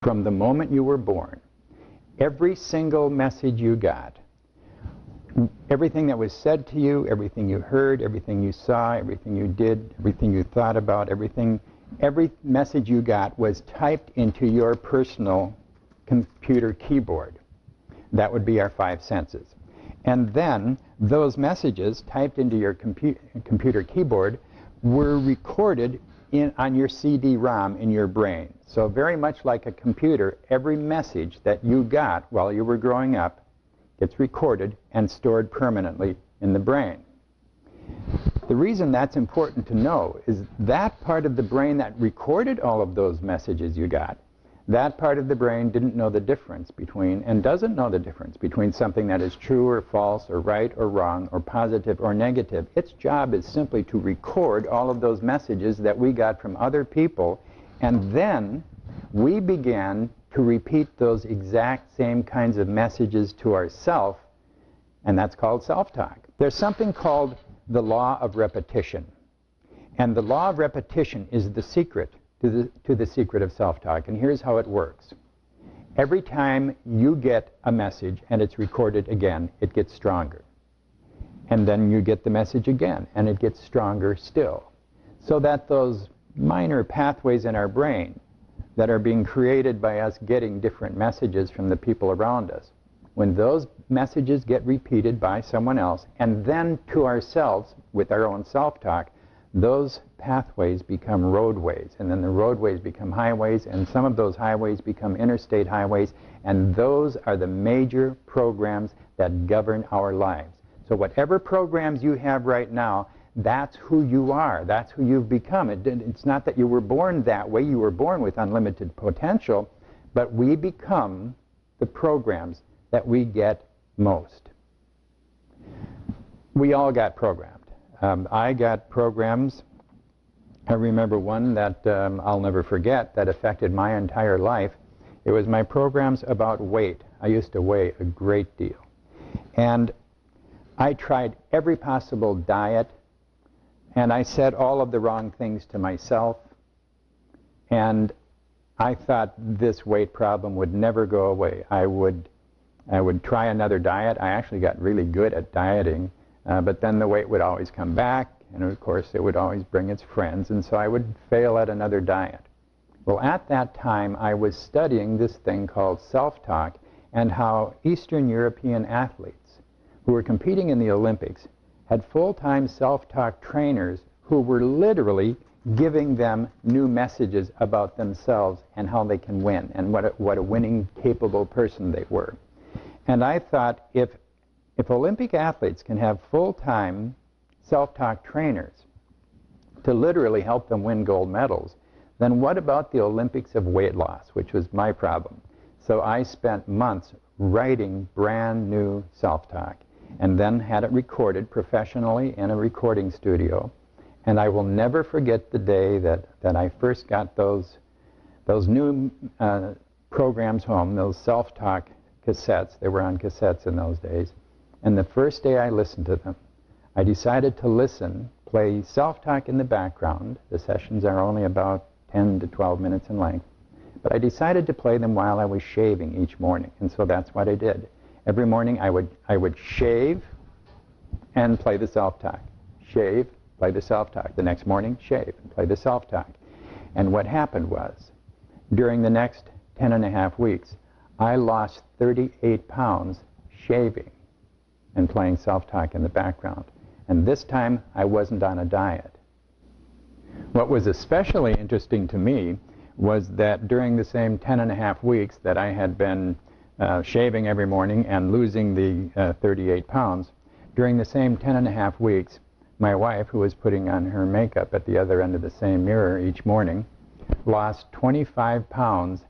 From the moment you were born, every single message you got, everything that was said to you, everything you heard, everything you saw, everything you did, everything you thought about, every message you got was typed into your personal computer keyboard. That would be our five senses. And then those messages typed into your computer keyboard were recorded on your CD-ROM in your brain. So very much like a computer, every message that you got while you were growing up gets recorded and stored permanently in the brain. The reason that's important to know is that part of the brain that recorded all of those messages you got, that part of the brain didn't know the difference between, and doesn't know the difference between something that is true or false or right or wrong or positive or negative. Its job is simply to record all of those messages that we got from other people, and then we began to repeat those exact same kinds of messages to ourselves, and that's called self-talk. There's something called the law of repetition, and the law of repetition is the secret to the secret of self-talk, and here's how it works. Every time you get a message and it's recorded again, it gets stronger. And then you get the message again, and it gets stronger still. So that those minor pathways in our brain that are being created by us getting different messages from the people around us, when those messages get repeated by someone else, and then to ourselves with our own self-talk, those pathways become roadways, and then the roadways become highways, and some of those highways become interstate highways, and those are the major programs that govern our lives. So whatever programs you have right now, that's who you are. That's who you've become. It's not that you were born that way. You were born with unlimited potential, but we become the programs that we get most. We all got programmed. I got programs. I remember one that I'll never forget that affected my entire life. It was my programs about weight. I used to weigh a great deal. And I tried every possible diet, and I said all of the wrong things to myself. And I thought this weight problem would never go away. I would try another diet. I actually got really good at dieting. But then the weight would always come back, and of course it would always bring its friends, and so I would fail at another diet. Well, at that time I was studying this thing called self-talk, and how Eastern European athletes who were competing in the Olympics had full-time self-talk trainers who were literally giving them new messages about themselves and how they can win, and what a winning, capable person they were. And I thought, if Olympic athletes can have full-time self-talk trainers to literally help them win gold medals, then what about the Olympics of weight loss, which was my problem? So I spent months writing brand new self-talk, and then had it recorded professionally in a recording studio. And I will never forget the day that I first got those new programs home, those self-talk cassettes. They were on cassettes in those days. And the first day I listened to them, I decided to play self-talk in the background. The sessions are only about 10 to 12 minutes in length. But I decided to play them while I was shaving each morning, and so that's what I did. Every morning I would shave and play the self-talk. Shave, play the self-talk. The next morning, shave and play the self-talk. And what happened was, during the next 10.5 weeks, I lost 38 pounds shaving and playing self-talk in the background. And this time, I wasn't on a diet. What was especially interesting to me was that during the same 10.5 weeks that I had been shaving every morning and losing the 38 pounds, during the same 10.5 weeks, my wife, who was putting on her makeup at the other end of the same mirror each morning, lost 25 pounds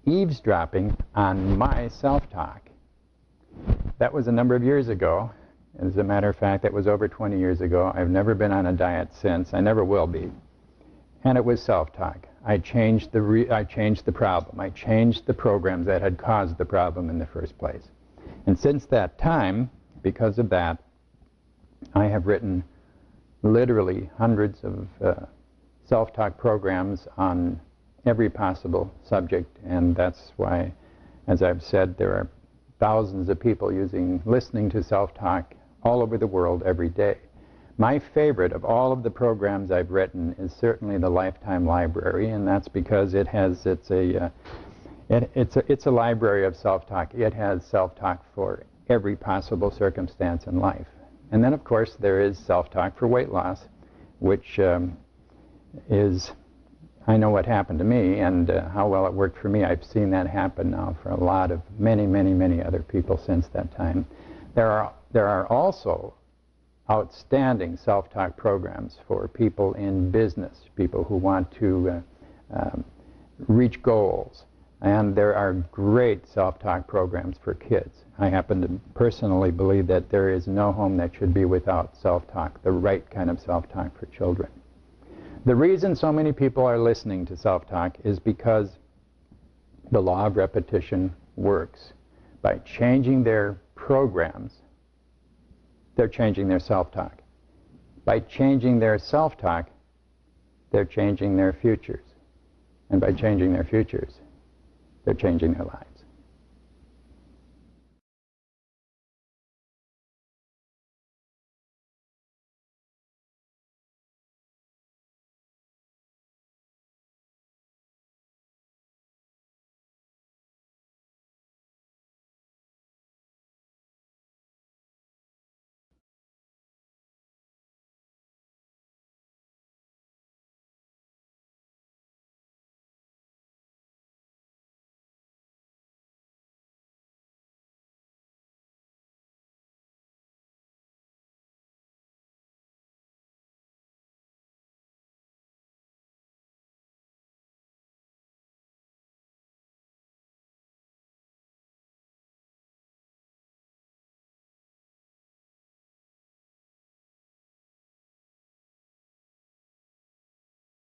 eavesdropping on my self-talk. That was a number of years ago. As a matter of fact, that was over 20 years ago. I've never been on a diet since. I never will be. And it was self-talk. I changed the problem. I changed the programs that had caused the problem in the first place. And since that time, because of that, I have written literally hundreds of self-talk programs on every possible subject, and that's why, as I've said, there are thousands of people listening to self-talk all over the world every day. My favorite of all of the programs I've written is certainly the Lifetime Library, and that's because it's a library of self-talk. It has self-talk for every possible circumstance in life. And then, of course, there is self-talk for weight loss, which is, I know what happened to me and how well it worked for me. I've seen that happen now for a lot of many other people since that time. There are also outstanding self-talk programs for people in business, people who want to reach goals. And there are great self-talk programs for kids. I happen to personally believe that there is no home that should be without self-talk, the right kind of self-talk for children. The reason so many people are listening to self-talk is because the law of repetition works. By changing their programs, they're changing their self-talk. By changing their self-talk, they're changing their futures. And by changing their futures, they're changing their lives.